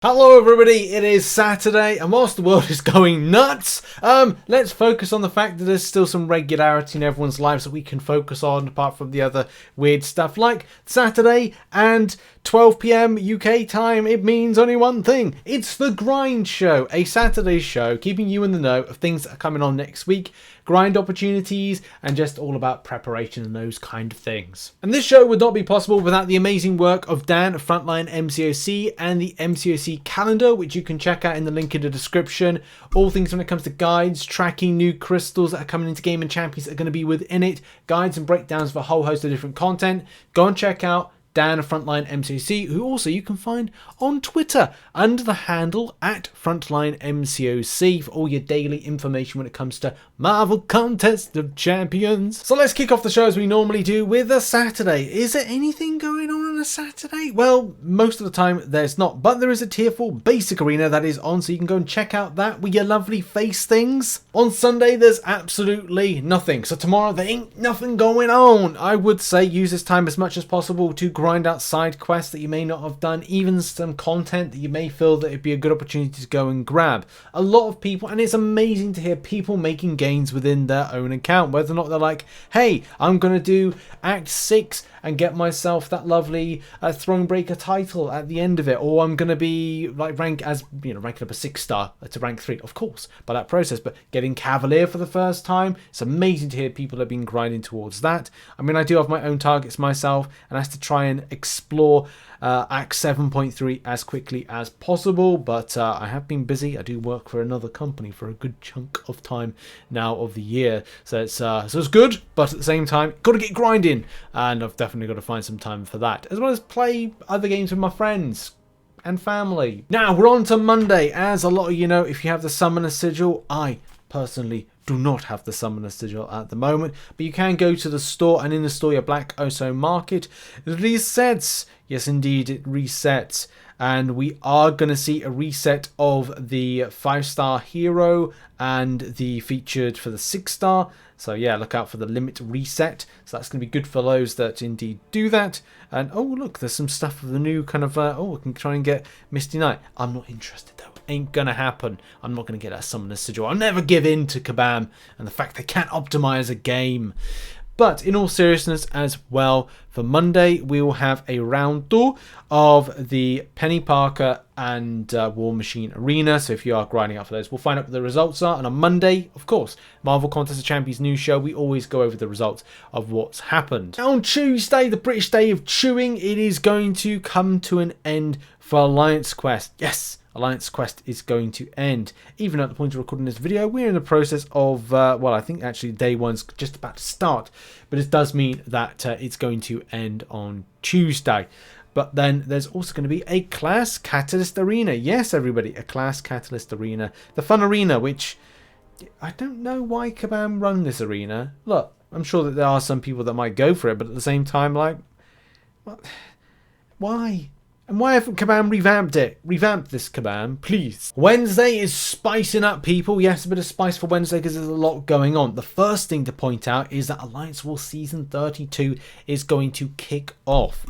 Hello everybody, it is Saturday, and whilst the world is going nuts, let's focus on the fact that there's still some regularity in everyone's lives that we can focus on, apart from the other weird stuff like Saturday and 12 PM UK time. It means only one thing. It's the Grind Show, a Saturday show keeping you in the know of things that are coming on next week, grind opportunities, and just all about preparation and those kind of things. And this show would not be possible without the amazing work of Dan of Frontline MCOC and the MCOC calendar, which you can check out in the link in the description. All things when it comes to guides, tracking new crystals that are coming into Game and Champions that are going to be within it, guides and breakdowns of a whole host of different content. Go and check out Dan of Frontline MCOC, who also you can find on Twitter under the handle at Frontline MCOC for all your daily information when it comes to Marvel Contest of Champions. So let's kick off the show as we normally do with a Saturday. Is there anything going on a Saturday? Well, most of the time there's not, but there is a Tier 4 basic arena that is on, so you can go and check out that with your lovely face things. On Sunday there's absolutely nothing, so tomorrow there ain't nothing going on. I would say use this time as much as possible to grind out side quests that you may not have done, even some content that you may feel that it'd be a good opportunity to go and grab. A lot of people, and it's amazing to hear people making gains within their own account, whether or not they're like, hey, I'm gonna do Act 6 and get myself that lovely Thronebreaker title at the end of it, or I'm gonna be like ranking up a 6-star to rank 3, of course, by that process, but getting Cavalier for the first time. It's amazing to hear people have been grinding towards that. I mean, I do have my own targets myself, and I have to try and explore Act 7.3 as quickly as possible, but I have been busy. I do work for another company for a good chunk of time now of the year, so it's good, but at the same time, got to get grinding, and I've definitely got to find some time for that, as well as play other games with my friends and family. Now we're on to Monday. As a lot of you know, if you have the Summoner Sigil, I personally do not have the Summoner Sigil at the moment, but you can go to the store, and in the store your Black Oso Market resets. Yes indeed, it resets, and we are going to see a reset of the 5-star hero and the featured for the 6-star. So yeah, look out for the limit reset. So that's going to be good for those that indeed do that. And oh look, there's some stuff of the new kind of I can try and get Misty Knight. I'm not interested though. Ain't gonna happen. I'm not gonna get that Summoner Sigil. I'll never give in to Kabam and the fact they can't optimize a game. But in all seriousness as well, for Monday we will have a round 2 of the Penny Parker and War Machine Arena. So if you are grinding up for those, we'll find out what the results are. And on Monday, of course, Marvel Contest of Champions news show, we always go over the results of what's happened. On Tuesday, the British Day of Chewing, it is going to come to an end for Alliance Quest. Yes! Alliance Quest is going to end. Even at the point of recording this video, we're in the process of, well, I think actually day one's just about to start. But it does mean that it's going to end on Tuesday. But then there's also going to be a Class Catalyst Arena. Yes, everybody, a Class Catalyst Arena. The fun arena, which I don't know why Kabam run this arena. Look, I'm sure that there are some people that might go for it, but at the same time, like, what? Why? And why haven't Kabam revamped it? Revamp this, Kabam, please. Wednesday is spicing up, people. Yes, a bit of spice for Wednesday because there's a lot going on. The first thing to point out is that Alliance War Season 32 is going to kick off.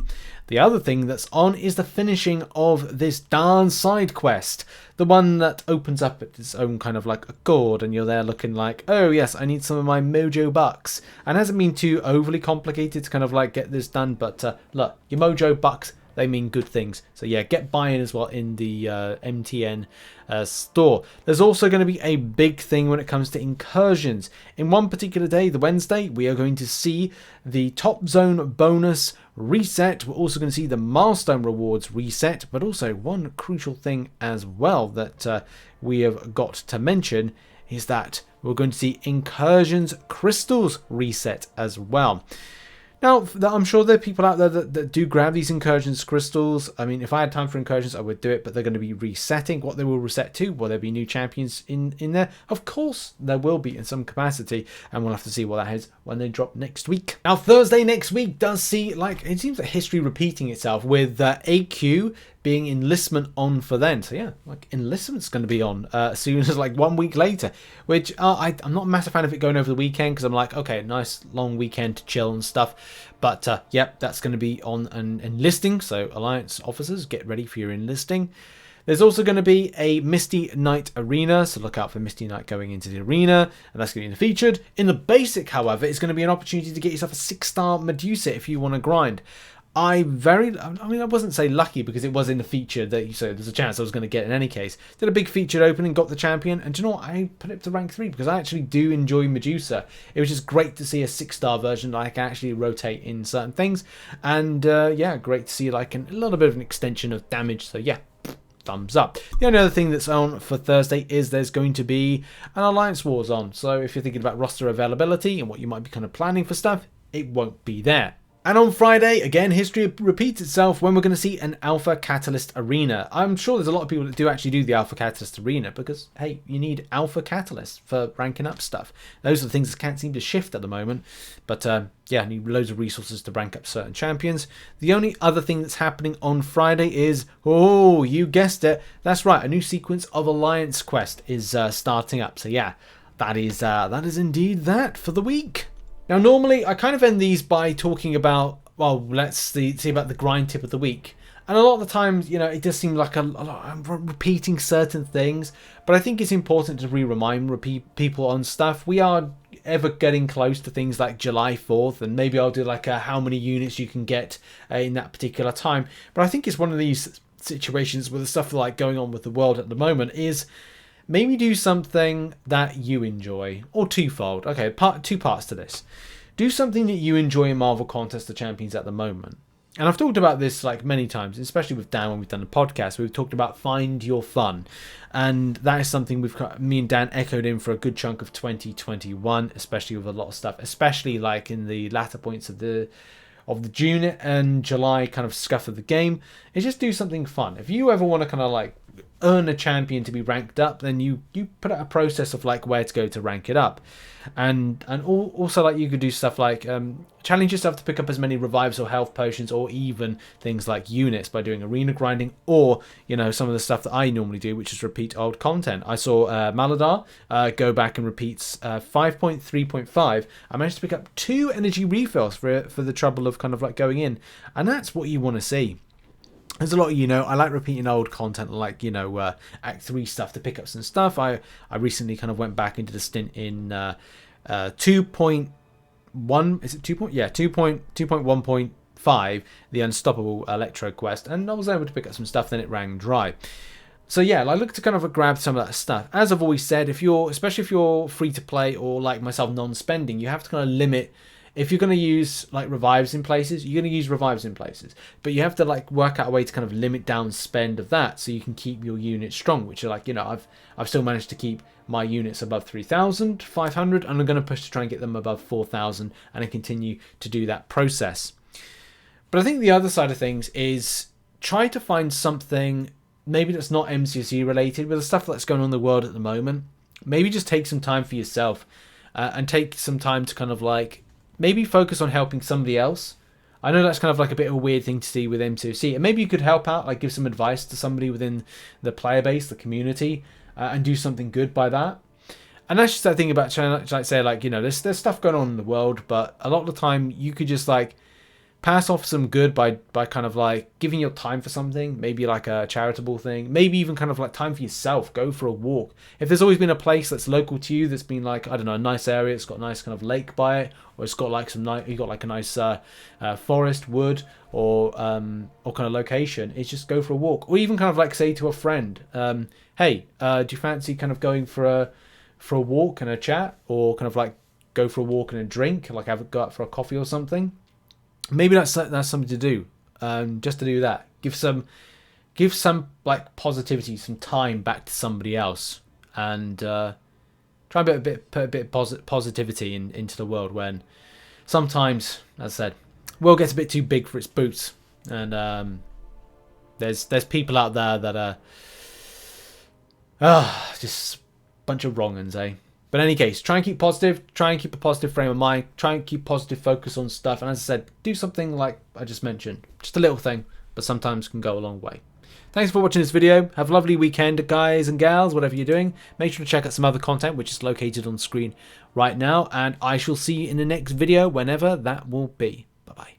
The other thing that's on is the finishing of this darn side quest. The one that opens up its own kind of like accord, and you're there looking like, oh yes, I need some of my mojo bucks. And it hasn't been too overly complicated to kind of like get this done, but look, your mojo bucks, they mean good things. So yeah, get buy-in as well in the MTN store. There's also going to be a big thing when it comes to incursions. In one particular day, the Wednesday, we are going to see the top zone bonus reset. We're also going to see the milestone rewards reset, but also one crucial thing as well that we have got to mention is that we're going to see Incursions crystals reset as well. Now, I'm sure there are people out there that do grab these Incursions crystals. I mean, if I had time for Incursions, I would do it, but they're going to be resetting. What they will reset to, will there be new champions in there? Of course, there will be in some capacity, and we'll have to see what that is when they drop next week. Now, Thursday next week does see, like, it seems like history repeating itself with AQ being Enlistment on for then. So yeah, like Enlistment's going to be on as soon as like 1 week later, which I'm not a massive fan of it going over the weekend because I'm like, okay, nice long weekend to chill and stuff. But yep, that's going to be on an enlisting. So Alliance officers, get ready for your enlisting. There's also going to be a Misty Night Arena, so look out for Misty Night going into the arena, and that's going to be featured. In the basic, however, it's going to be an opportunity to get yourself a 6-star Medusa if you want to grind. I wasn't say lucky because it was in the feature so there's a chance I was going to get in any case. Did a big featured opening, got the champion, and do you know what? I put it to rank 3 because I actually do enjoy Medusa. It was just great to see a 6-star version that I can actually rotate in certain things, and yeah, great to see like a little bit of an extension of damage. So yeah, thumbs up. The only other thing that's on for Thursday is there's going to be an Alliance Wars on. So if you're thinking about roster availability and what you might be kind of planning for stuff, it won't be there. And on Friday, again, history repeats itself when we're going to see an Alpha Catalyst Arena. I'm sure there's a lot of people that do actually do the Alpha Catalyst Arena because, hey, you need Alpha Catalysts for ranking up stuff. Those are the things that can't seem to shift at the moment. But, yeah, I need loads of resources to rank up certain champions. The only other thing that's happening on Friday is, oh, you guessed it, that's right, a new sequence of Alliance Quest is starting up. So, yeah, that is indeed that for the week. Now, normally, I kind of end these by talking about, well, let's see about the grind tip of the week. And a lot of the times, you know, it does seem like I'm repeating certain things, but I think it's important to remind people on stuff. We are ever getting close to things like July 4th, and maybe I'll do like how many units you can get in that particular time. But I think it's one of these situations where the stuff like going on with the world at the moment is maybe do something that you enjoy, or twofold. Okay, two parts to this. Do something that you enjoy in Marvel Contest of Champions at the moment. And I've talked about this like many times, especially with Dan when we've done the podcast. We've talked about find your fun. And that is something me and Dan echoed in for a good chunk of 2021, especially with a lot of stuff, especially like in the latter points of the June and July kind of scuff of the game, is just do something fun. If you ever want to kind of like earn a champion to be ranked up, then you put out a process of like where to go to rank it up, and also like you could do stuff like challenge yourself to pick up as many revives or health potions, or even things like units by doing arena grinding, or you know, some of the stuff that I normally do, which is repeat old content. I saw Maladar go back and repeats 5.3.5. I managed to pick up 2 energy refills for the trouble of kind of like going in, and that's what you want to see. There's a lot of, you know, I like repeating old content, like, you know, Act 3 stuff to pick up some stuff. I recently kind of went back into the stint in 2.1, is it 2. Yeah, 2.1.5, the Unstoppable Electro Quest, and I was able to pick up some stuff, then it ran dry. So yeah, I look to kind of grab some of that stuff. As I've always said, especially if you're free to play or like myself, non-spending, you have to kind of limit. If you're going to use like revives in places, you're going to use revives in places. But you have to like work out a way to kind of limit down spend of that so you can keep your units strong, which are like, you know, I've still managed to keep my units above 3,500, and I'm going to push to try and get them above 4,000, and I continue to do that process. But I think the other side of things is try to find something maybe that's not MCC related, with the stuff that's going on in the world at the moment. Maybe just take some time for yourself and take some time to kind of like maybe focus on helping somebody else. I know that's kind of like a bit of a weird thing to see with M2C. And maybe you could help out, like give some advice to somebody within the player base, the community, and do something good by that. And that's just that thing about trying to like say, like, you know, there's stuff going on in the world, but a lot of the time you could just like pass off some good by kind of like giving your time for something, maybe like a charitable thing, maybe even kind of like time for yourself. Go for a walk. If there's always been a place that's local to you that's been like, I don't know, a nice area, it's got a nice kind of lake by it, or it's got like you got like a nice forest, wood, or kind of location, it's just go for a walk. Or even kind of like say to a friend, hey, do you fancy kind of going for a walk and a chat, or kind of like go for a walk and a drink, like go out for a coffee or something? Maybe that's something to do. Just to do that, give some like positivity, some time back to somebody else, and try and put a bit of positivity into the world, when sometimes, as I said, the world gets a bit too big for its boots, and there's people out there that are just a bunch of wrong uns, eh? But in any case, try and keep positive, try and keep a positive frame of mind, try and keep positive focus on stuff, and as I said, do something like I just mentioned. Just a little thing, but sometimes can go a long way. Thanks for watching this video. Have a lovely weekend, guys and gals, whatever you're doing. Make sure to check out some other content, which is located on screen right now, and I shall see you in the next video, whenever that will be. Bye-bye.